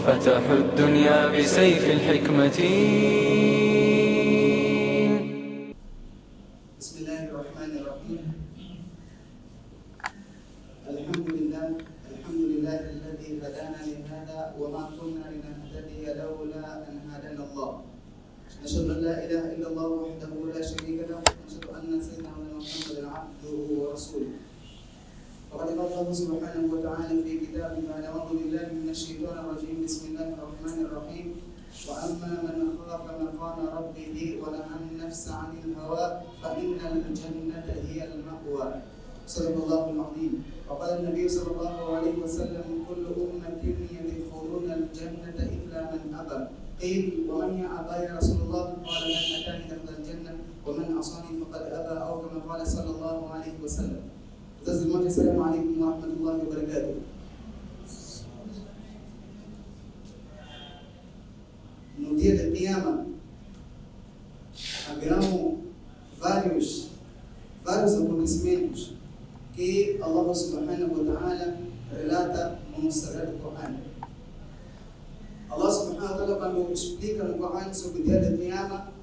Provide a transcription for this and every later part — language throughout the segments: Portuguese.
فتحوا الدنيا بسيف الحكمة. بسم الله الرحمن الرحيم. الحمد لله الذي هدانا لهذا وما كنا لنهتدي لولا أن هدانا الله. نشهد أن لا إله إلا الله وحده لا شريك له، ونشهد أن سيدنا محمدا عبده ورسوله. وقد قال الله سبحانه وتعالى في كتابه بعد أعوذ بالله من الشيطان الرجيم بسم الله الرحمن الرحيم. وأما من خاف مقام ربه ونهى النفس عن الهوى فإن الجنة هي المأوى. صدق الله العظيم. وقال النبي صلى الله عليه وسلم كل أمة يدخلون الجنة إلا من أبى. قيل ومن يأبى يا رسول الله؟ قال من أتاني دخل الجنة ومن عصاني فقد أبى، أو كما قال صلى الله عليه وسلم. السلام عليكم ورحمة الله وبركاته. No dia da Qiyama haverão vários acontecimentos que Allah subhanahu wa ta'ala relata no Sagrado Coran. Allah subhanahu wa ta'ala, quando explica no Coran sobre o dia da Qiyama,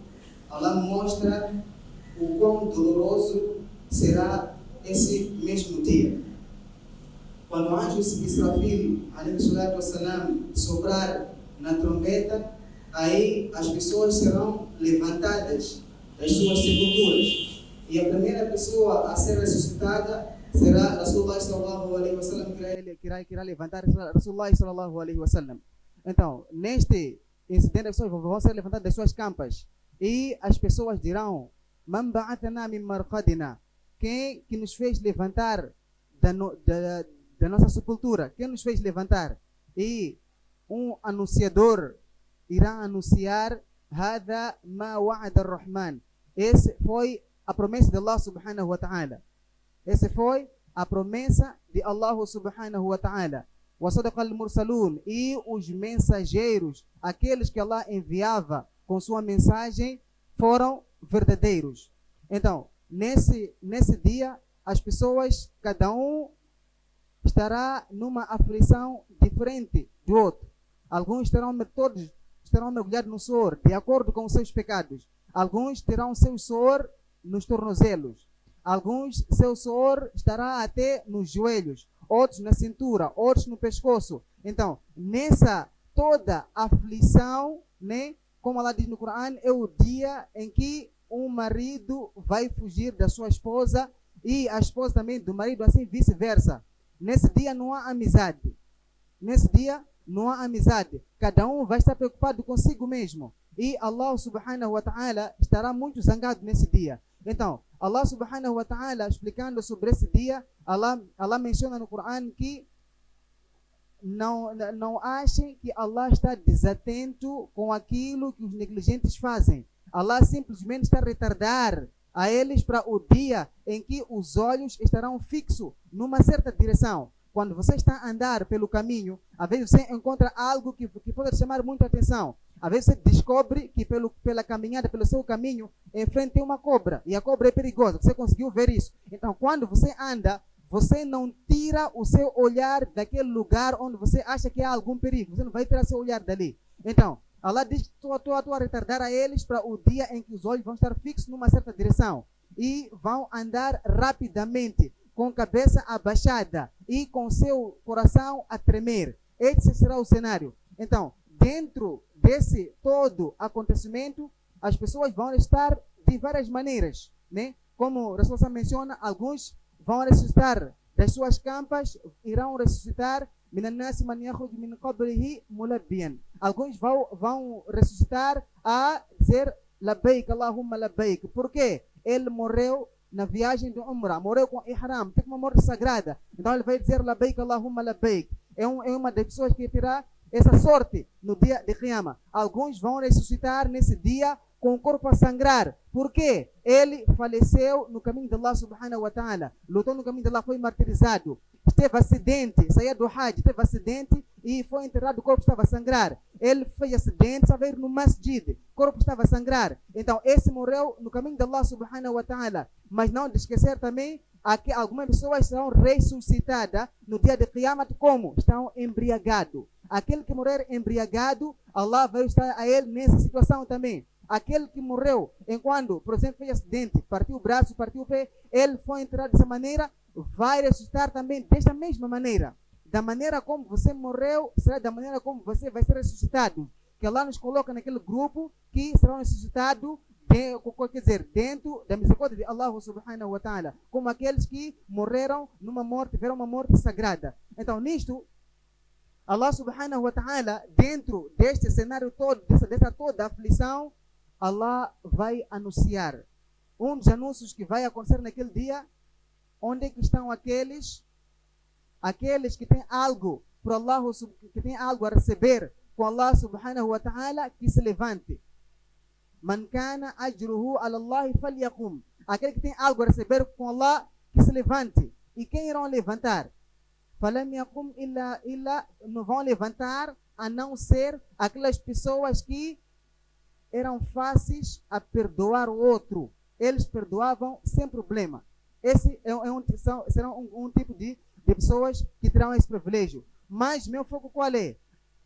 Allah mostra o quão doloroso será esse mesmo dia. Quando o anjo Israfil, alaihi salatu wassalam, soprar na trombeta, aí as pessoas serão levantadas das suas sepulturas. E a primeira pessoa a ser ressuscitada será Rasulullah sallallahu alaihi wasallam, que irá levantar Rasulullah sallallahu alaihi wasallam. Então, neste incidente, as pessoas vão ser levantadas das suas campas e as pessoas dirão: Man ba'athana min marqadina? Quem que nos fez levantar da nossa sepultura? Quem nos fez levantar? E um anunciador irá anunciar: Hada ma wa'ada ar-Rahman. Esse foi a promessa de Allah subhanahu wa ta'ala. Essa foi a promessa de Allah subhanahu wa ta'ala. Wa sadaqa al-mursalun. E os mensageiros, aqueles que Allah enviava com sua mensagem, foram verdadeiros. Então, nesse dia, as pessoas, cada um estará numa aflição diferente do outro. Alguns todos estarão mergulhados no suor, de acordo com os seus pecados. Alguns terão seu suor nos tornozelos. Alguns, seu suor estará até nos joelhos. Outros na cintura, outros no pescoço. Então, nessa toda aflição, né, como Allah diz no Coran, é o dia em que um marido vai fugir da sua esposa e a esposa também do marido, assim vice-versa. Nesse dia não há amizade. Nesse dia não há amizade. Cada um vai estar preocupado consigo mesmo. E Allah subhanahu wa ta'ala estará muito zangado nesse dia. Então, Allah subhanahu wa ta'ala, explicando sobre esse dia, Allah menciona no Coran que não achem que Allah está desatento com aquilo que os negligentes fazem. Allah simplesmente está a retardar a eles para o dia em que os olhos estarão fixos numa certa direção. Quando você está a andar pelo caminho, às vezes você encontra algo que pode chamar muita atenção. Às vezes você descobre que pela caminhada, pelo seu caminho, em frente tem uma cobra. E a cobra é perigosa. Você conseguiu ver isso. Então, quando você anda, você não tira o seu olhar daquele lugar onde você acha que há algum perigo. Você não vai tirar seu olhar dali. Então, Allah diz que estou a retardar a eles para o dia em que os olhos vão estar fixos numa certa direção. E vão andar rapidamente, com a cabeça abaixada e com seu coração a tremer. Esse será o cenário. Então, dentro desse todo acontecimento, as pessoas vão estar de várias maneiras, né? Como o Rasul menciona, alguns vão ressuscitar das suas campas, irão ressuscitar. Alguns vão ressuscitar a dizer Labbaik Allahumma Labbaik. Por quê? Ele morreu na viagem de Umrah, morreu com Ihram, tem uma morte sagrada. Então ele vai dizer Labbaik Allahumma Labbaik. É uma das pessoas que terá essa sorte no dia de Qiyamah. Alguns vão ressuscitar nesse dia com o corpo a sangrar. Por quê? Ele faleceu no caminho de Allah subhanahu wa ta'ala. Lutou no caminho de Allah, foi martirizado. Teve acidente, saía do Hajj, teve acidente e foi enterrado, o corpo estava a sangrar. Ele fez acidente, estava a ir no masjid, o corpo estava a sangrar. Então esse morreu no caminho de Allah subhanahu wa ta'ala. Mas não de esquecer também que algumas pessoas serão ressuscitadas no dia de Qiyamah como? Estão embriagados. Aquele que morrer embriagado, Allah vai estar a ele nessa situação também. Aquele que morreu enquanto, por exemplo, fez acidente, partiu o braço, partiu o pé, ele foi enterrado dessa maneira, vai ressuscitar também desta mesma maneira. Da maneira como você morreu, será da maneira como você vai ser ressuscitado. Que Allah nos coloca naquele grupo que serão ressuscitados, quer dizer, dentro da misericórdia de Allah subhanahu wa ta'ala, como aqueles que morreram numa morte, tiveram uma morte sagrada. Então, nisto, Allah subhanahu wa ta'ala, dentro deste cenário todo, dessa toda aflição, Allah vai anunciar. Um dos anúncios que vai acontecer naquele dia, onde é que estão aqueles que têm algo por Allah, que têm algo a receber com Allah subhanahu wa ta'ala, que se levante. Man kana ajruhu ala Allah falyakum. Aquele que tem algo a receber com Allah, que se levante. E quem irão levantar? Falam yakum illa não vão levantar a não ser aquelas pessoas que eram fáceis a perdoar o outro. Eles perdoavam sem problema. Esse será um tipo de pessoas que terão esse privilégio. Mas meu foco qual é?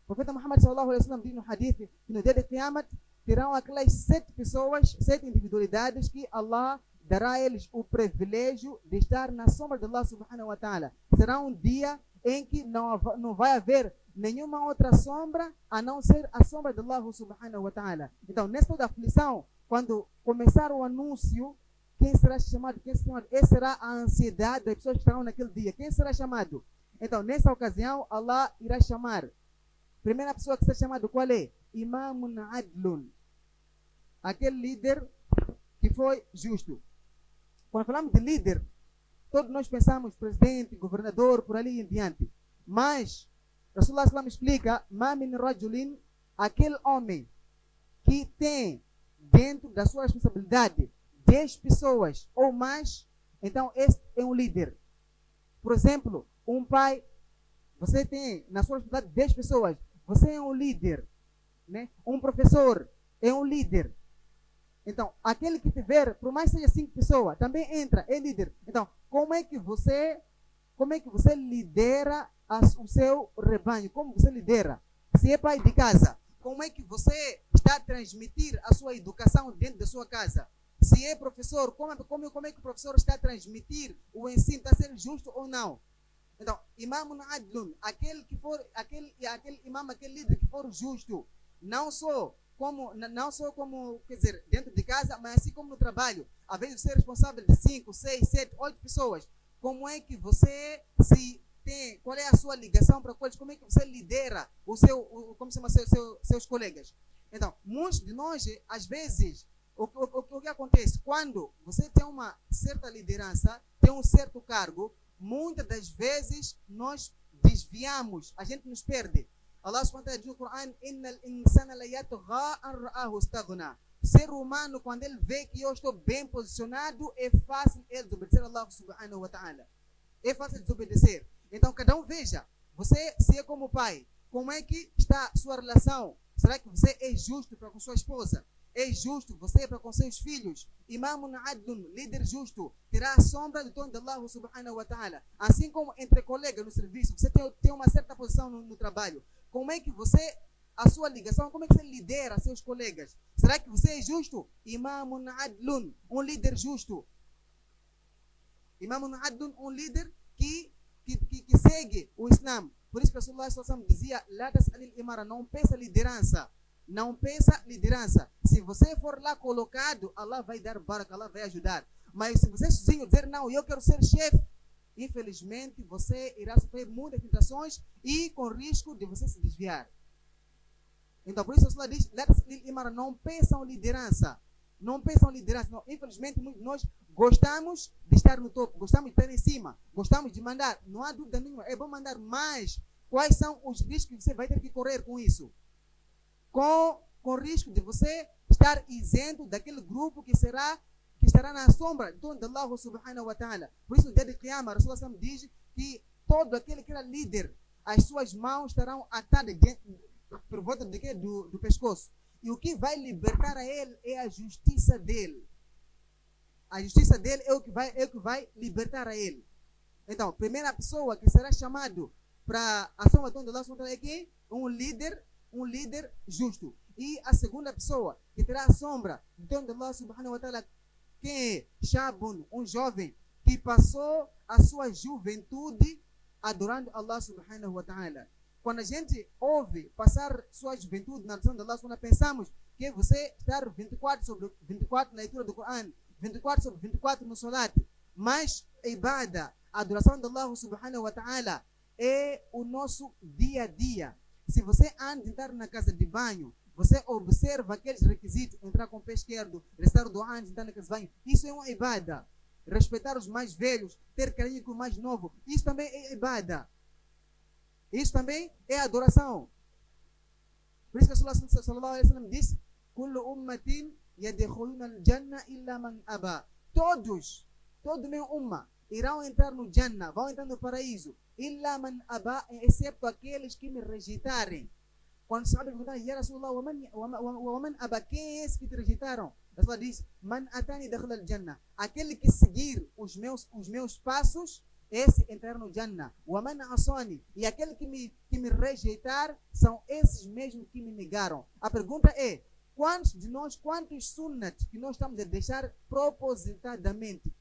O profeta Muhammad sallallahu alaihi wasallam diz no hadith que no dia de Qiyamah terão aquelas 7 pessoas, 7 individualidades que Allah dará a eles o privilégio de estar na sombra de Allah subhanahu wa ta'ala. Será um dia em que não vai haver nenhuma outra sombra a não ser a sombra de Allah subhanahu wa ta'ala. Então, nessa toda aflição, quando começar o anúncio, quem será chamado? Essa será a ansiedade das pessoas que estarão naquele dia. Quem será chamado? Então, nessa ocasião, Allah irá chamar. Primeira pessoa que será chamado, qual é? Imamun Adlun. Aquele líder que foi justo. Quando falamos de líder, todos nós pensamos presidente, governador, por ali em diante. Mas, Rasulullah sallam explica, Ma min rajulin, aquele homem que tem dentro da sua responsabilidade 10 pessoas ou mais, então esse é um líder. Por exemplo, um pai, você tem na sua responsabilidade 10 pessoas, você é um líder, né? Um professor é um líder. Então, aquele que tiver, por mais que seja 5 pessoas, também entra, é líder. Então, como é que você lidera o seu rebanho? Como você lidera? Se é pai de casa, como é que você está a transmitir a sua educação dentro da sua casa? Se é professor, como é que o professor está a transmitir o ensino? Está a ser justo ou não? Então, Imam Adlun, aquele imam, aquele líder que for justo, não só como, quer dizer, dentro de casa, mas assim como no trabalho. Às vezes você é responsável de 5, 6, 7, 8 pessoas. Como é que você tem, qual é a sua ligação para eles? Como é que você lidera seus colegas? Então, muitos de nós, às vezes, o que acontece? Quando você tem uma certa liderança, tem um certo cargo, muitas das vezes nós desviamos, a gente nos perde. Allah subhanahu wa ta'ala diz no Coran, Innal insana la yatgha an ra'ahu istaghna. O ser humano, quando ele vê que eu estou bem posicionado, é fácil ele desobedecer a Allah subhanahu wa ta'ala. É fácil desobedecer. Então, cada um veja, você, se é como pai, como é que está a sua relação? Será que você é justo para com sua esposa? É justo você para com seus filhos? Imamun Adlun, líder justo, terá a sombra do trono de Allah subhanahu wa ta'ala. Assim como entre colegas no serviço, você tem uma certa posição no trabalho. Como é que você, a sua ligação, como é que você lidera seus colegas? Será que você é justo? Imamun Adlun, um líder justo. Imamun Adlun, um líder que segue o Islam. Por isso que Rasulullah dizia, La tas'alil imara, não peça liderança. Não peça liderança. Se você for lá colocado, Allah vai dar baraka, Allah vai ajudar. Mas se você sozinho dizer, não, eu quero ser chefe, infelizmente você irá sofrer muitas tentações e com risco de você se desviar. Então, por isso Allah diz, não peçam liderança. Não peçam liderança. Não. Infelizmente, muitos de nós gostamos de estar no topo, gostamos de estar em cima, gostamos de mandar. Não há dúvida nenhuma, é bom mandar, mas quais são os riscos que você vai ter que correr com isso? Com risco de você estar isento daquele grupo que estará na sombra de Allah subhanahu wa ta'ala. Por isso, no dia de Qiyamah, Rasulullah diz que todo aquele que era líder, as suas mãos estarão atadas por volta do pescoço. E o que vai libertar a ele é a justiça dele. A justiça dele é o que vai libertar a ele. Então, a primeira pessoa que será chamado para a sombra de Allah subhanahu wa ta'ala é quem? um líder justo. E a segunda pessoa que terá a sombra do trono de Allah subhanahu wa ta'ala, quem é? Shabun, um jovem que passou a sua juventude adorando Allah subhanahu wa ta'ala. Quando a gente ouve passar sua juventude na adoração de Allah, quando pensamos que você estar 24 sobre 24 na leitura do Coran, 24 sobre 24 no Salat, mas a ibada, a adoração de Allah subhanahu wa ta'ala é o nosso dia a dia. Se você anda entrar na casa de banho, você observa aqueles requisitos, entrar com o pé esquerdo, restar o doa, entrar na casa de banho, isso é uma ibada. Respeitar os mais velhos, ter carinho com o mais novo, isso também é ibada. Isso também é adoração. Por isso que Allah sallallahu alaihi wasallam disse: "Kullu ummatin yadkhuluna al-janna illa man aba." Todo meu umma irão entrar no Jannah, vão entrar no paraíso. Illa man aba, exceto aqueles que me rejeitarem. Quando se perguntar, Ya Rasulullah, wa man aba, quem é esse que te rejeitaram? Allah diz: Man atani dakhla al-Jannah. Aquele que seguir os meus passos, esse entrar no Jannah. Wa man asani, e aquele que me rejeitar, são esses mesmos que me negaram. A pergunta é: quantos sunnat que nós estamos a deixar propositadamente?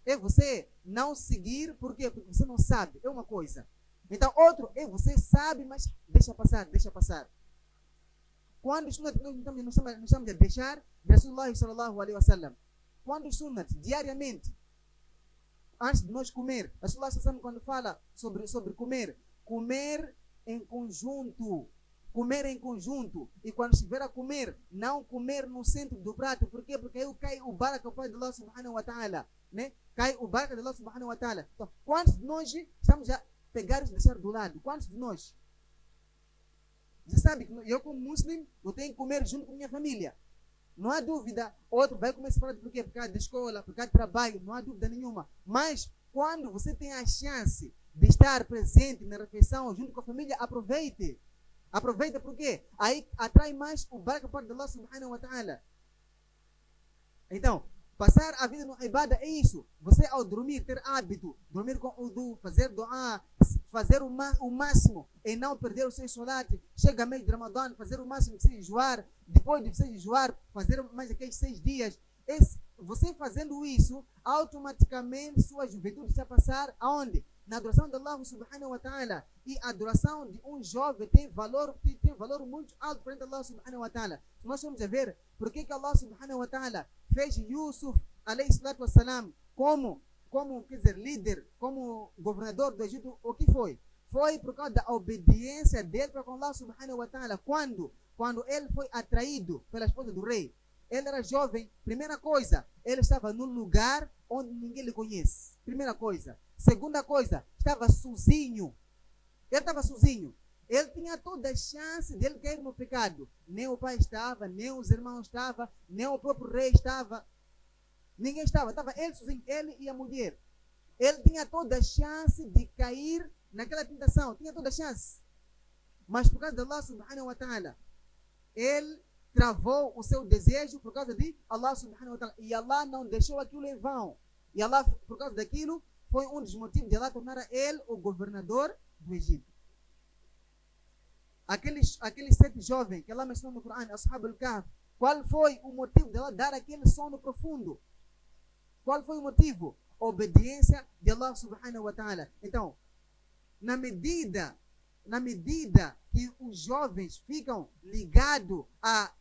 É você não seguir, por quê? Porque você não sabe, é uma coisa. Então, outro é você sabe, mas deixa passar. Quantos sunnat nós estamos a deixar? Rasulullah sallallahu alaihi wasallam. Quantos sunnat diariamente? Antes de nós comer, Rasulullah sallallahu alaihi wasallam, quando fala sobre comer em conjunto. Comer em conjunto. E quando estiver a comer, não comer no centro do prato. Por quê? Porque aí cai o baraka de Allah subhanahu wa ta'ala. Né? Cai o baraka de Allah subhanahu wa ta'ala. Então, quantos de nós estamos a pegar e deixar do lado? Quantos de nós? Você sabe que eu, como muslim, eu tenho que comer junto com minha família. Não há dúvida. Outro vai comer separado por quê? Por causa da escola, por causa do trabalho. Não há dúvida nenhuma. Mas, quando você tem a chance de estar presente na refeição junto com a família, aproveite. Aproveita, por quê? Aí atrai mais o baraka de Allah subhanahu wa ta'ala. Então, passar a vida no ibada é isso. Você, ao dormir, ter hábito, dormir com udu, fazer dua, fazer o máximo e não perder o seu salat. Chega mês de Ramadã, fazer o máximo de se jejuar. Depois de você jejuar, fazer mais aqueles 6 dias. Você fazendo isso, automaticamente sua juventude está a passar aonde? Na adoração de Allah subhanahu wa ta'ala. E a adoração de um jovem tem valor muito alto perante Allah subhanahu wa ta'ala. Se nós vamos a ver por que Allah subhanahu wa ta'ala fez Yusuf alayhi salatu wassalam como quer dizer, líder, como governador do Egito, o que foi? Foi por causa da obediência dele para com Allah subhanahu wa ta'ala. Quando ele foi atraído pela esposa do rei, ele era jovem, primeira coisa, ele estava num lugar onde ninguém lhe conhece. Primeira coisa. Segunda coisa, estava sozinho. Ele estava sozinho. Ele tinha toda a chance de ele cair no pecado. Nem o pai estava, nem os irmãos estavam, nem o próprio rei estava. Ninguém estava. Estava ele sozinho, ele e a mulher. Ele tinha toda a chance de cair naquela tentação. Tinha toda a chance. Mas por causa de Allah subhanahu wa ta'ala, ele travou o seu desejo por causa de Allah subhanahu wa ta'ala. E Allah não deixou aquilo em vão. E Allah, por causa daquilo, foi um dos motivos de Allah tornar ele o governador do Egito. Aqueles 7 jovens que Allah mencionou no Coran, Ashab al-Kahf, qual foi o motivo de Allah dar aquele sono profundo? Qual foi o motivo? Obediência de Allah subhanahu wa ta'ala. Então, na medida que os jovens ficam ligados a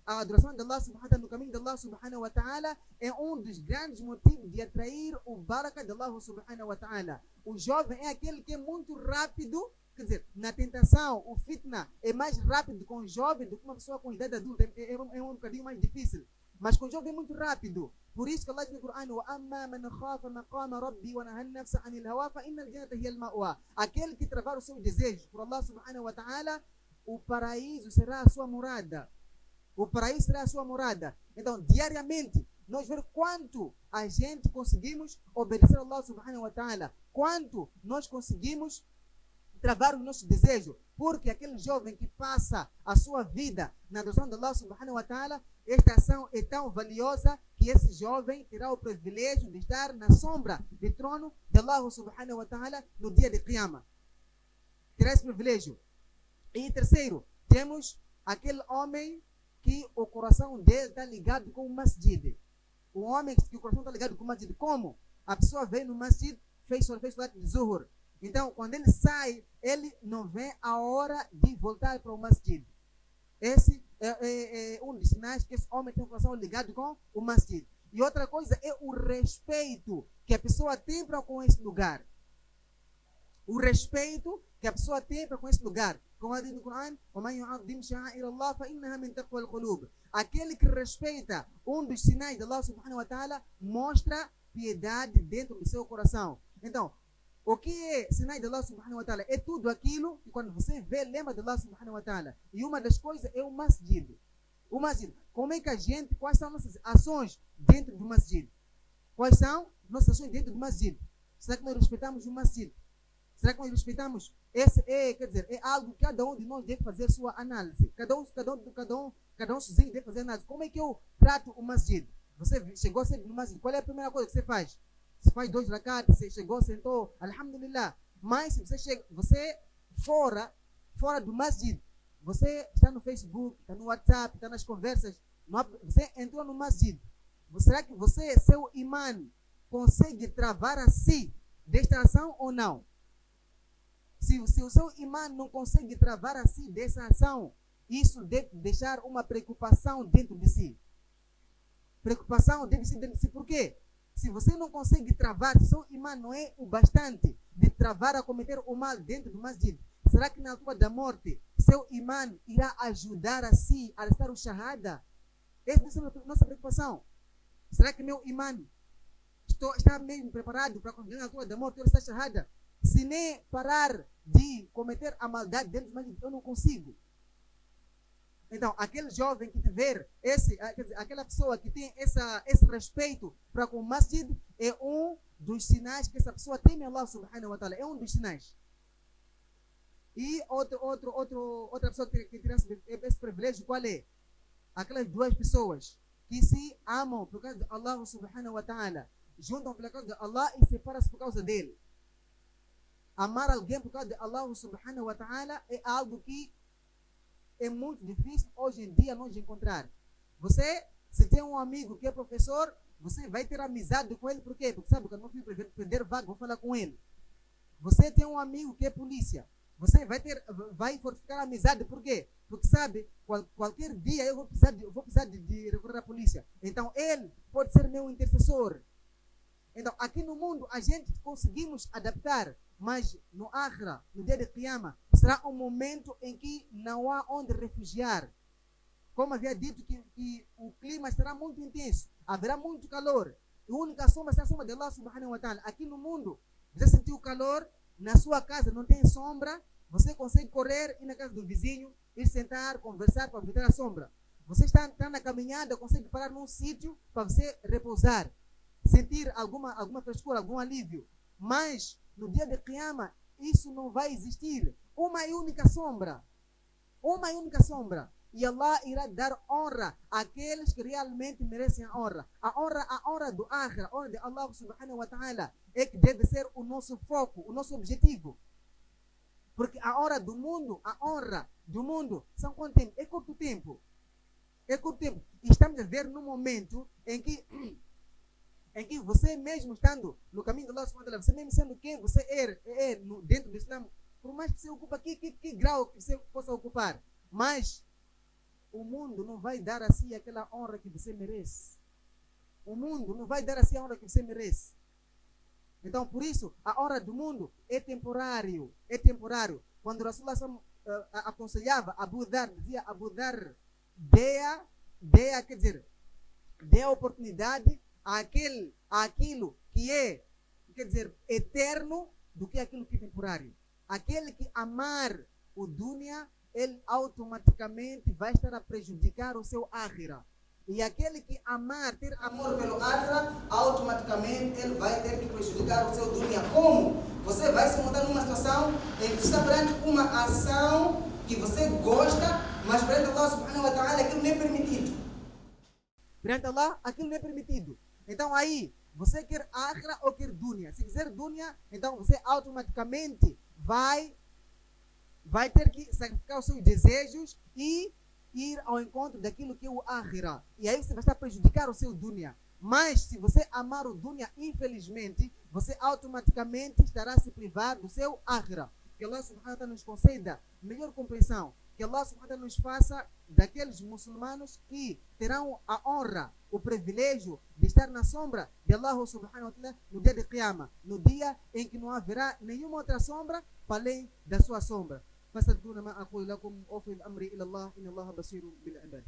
adoração de Allah subhanahu wa ta'ala, no caminho de Allah subhanahu wa ta'ala, é um dos grandes motivos de atrair o baraka de Allah subhanahu wa ta'ala. O jovem é aquele que é muito rápido, quer dizer, na tentação, o fitna é mais rápido com o jovem do que uma pessoa com idade adulta, é um bocadinho mais difícil. Mas com o jovem é muito rápido. Por isso que Allah diz no Coran: وَأَمَّا مَنْ خَافَ مَقَامَ رَبِّي وَنَهَى النَّفْسَ عَنِ الْهَوَىٰ فَإِنَّ الْجَنَّةَ هِيَ الْمَأْوَىٰ. Aquele que travar o seu desejo por Allah subhanahu wa ta'ala, o paraíso será a sua morada. O paraíso será a sua morada. Então, diariamente, nós vemos quanto a gente conseguimos obedecer a Allah subhanahu wa ta'ala. Quanto nós conseguimos travar o nosso desejo. Porque aquele jovem que passa a sua vida na adoração de Allah subhanahu wa ta'ala, esta ação é tão valiosa que esse jovem terá o privilégio de estar na sombra do trono de Allah subhanahu wa ta'ala no dia de Qiyamah. Terá esse privilégio. E terceiro, temos aquele homem que o coração dele está ligado com o masjid. O homem que o coração está ligado com o masjid. Como? A pessoa veio no masjid, fez salat de zuhur. Então, quando ele sai, ele não vê a hora de voltar para o masjid. Esse é um dos sinais que esse homem tem o coração ligado com o masjid. E outra coisa é o respeito que a pessoa tem para com esse lugar. O respeito que a pessoa tem para com esse lugar. Como diz no Coran, aquele que respeita um dos sinais de Allah subhanahu wa ta'ala mostra piedade dentro do seu coração. Então, o que é sinais de Allah subhanahu wa ta'ala? É tudo aquilo que quando você vê, lembra de Allah subhanahu wa ta'ala. E uma das coisas é o masjid. O masjid. Como é que a gente, quais são nossas ações dentro do masjid? Quais são nossas ações dentro do masjid? Será que nós respeitamos o masjid? Será que nós respeitamos? Esse é algo que cada um de nós deve fazer sua análise. Cada um sozinho deve fazer análise. Como é que eu trato o masjid? Você chegou cedo no masjid. Qual é a primeira coisa que você faz? Você faz 2 rakat, você chegou, sentou, alhamdulillah. Mas se você fora do masjid, você está no Facebook, está no WhatsApp, está nas conversas, você entrou no masjid. Será que você, seu imã, consegue travar a si desta ação ou não? Se o seu imã não consegue travar a si dessa ação, isso deve deixar uma preocupação dentro de si. Preocupação dentro de si. Por quê? Se você não consegue travar, se seu imã não é o bastante de travar a cometer o mal dentro do masjid, será que na altura da morte, seu imã irá ajudar a si a restar o shahada? Essa é a nossa preocupação. Será que meu imã está mesmo preparado para quando na altura da morte eu restar shahada? Se nem parar de cometer a maldade dentro do masjid, eu não consigo. Então, aquele jovem que tiver aquela pessoa que tem esse respeito para com o masjid é um dos sinais que essa pessoa teme Allah subhanahu wa ta'ala. É um dos sinais. E outra pessoa que tem esse privilégio, qual é? Aquelas 2 pessoas que se amam por causa de Allah subhanahu wa ta'ala, juntam por causa de Allah e separam-se por causa dele. Amar alguém por causa de Allah subhanahu wa ta'ala é algo que é muito difícil hoje em dia nós encontrar. Você, se tem um amigo que é professor, você vai ter amizade com ele, por quê? Porque sabe, quando eu fui perder vaga, vou falar com ele. Você tem um amigo que é polícia, você vai fortificar a amizade, por quê? Porque sabe, qualquer dia eu vou precisar de recorrer à polícia. Então ele pode ser meu intercessor. Então aqui no mundo a gente conseguimos adaptar, mas no Akhira, no dia de Qiyamah, será um momento em que não há onde refugiar. Como havia dito que o clima estará muito intenso, haverá muito calor. E a única sombra será a sombra de Allah subhanahu wa ta'ala. Aqui no mundo, você sentiu calor, na sua casa não tem sombra, você consegue correr, ir na casa do vizinho, ir sentar, conversar para aproveitar a sombra. Você está na caminhada, consegue parar num sítio para você repousar, sentir alguma frescura, algum alívio. Mas no dia de Qiyamah, isso não vai existir. Uma e única sombra. Uma e única sombra. E Allah irá dar honra àqueles que realmente merecem a honra. A honra do Akhira, a honra de Allah subhanahu wa ta'ala, é que deve ser o nosso foco, o nosso objetivo. Porque a honra do mundo são quanto tempo? É curto tempo. É curto tempo. E estamos a ver no momento em que você mesmo estando no caminho de Allah subhanahu wa ta'ala, você mesmo sendo quem você é dentro do Islã, por mais que você ocupa que grau que você possa ocupar, mas o mundo não vai dar a si aquela honra que você merece. O mundo não vai dar a si a honra que você merece. Então, por isso, a honra do mundo é temporário. É temporário. Quando o Rasulullah aconselhava Abu Dhar, dizia Abu Dhar, dê a oportunidade àquilo que é, eterno do que aquilo que é temporário. Aquele que amar o dunya, ele automaticamente vai estar a prejudicar o seu akhira. E aquele que ter amor pelo akhira, automaticamente ele vai ter que prejudicar o seu dunya. Como? Você vai se mudar numa situação em que está perante uma ação que você gosta, mas perante Allah subhanahu wa ta'ala aquilo não é permitido. Perante Allah aquilo não é permitido. Então aí, você quer akhira ou quer dunya? Se quiser dunya, então você automaticamente vai vai ter que sacrificar os seus desejos e ir ao encontro daquilo que é o akhira. E aí você vai estar a prejudicar o seu dunya. Mas se você amar o dunya, infelizmente, você automaticamente estará a se privar do seu akhira. Que Allah subhanahu wa ta'ala nos conceda melhor compreensão. Que Allah subhanahu wa ta'ala nos faça daqueles muçulmanos que terão a honra, o privilégio de estar na sombra de Allah subhanahu wa ta'ala no dia de Qiyamah, no dia em que não haverá nenhuma outra sombra para além da sua sombra. فاستغفرون ما أقول لكم وأفوض أمري إلى الله إن الله بصير بالعباد.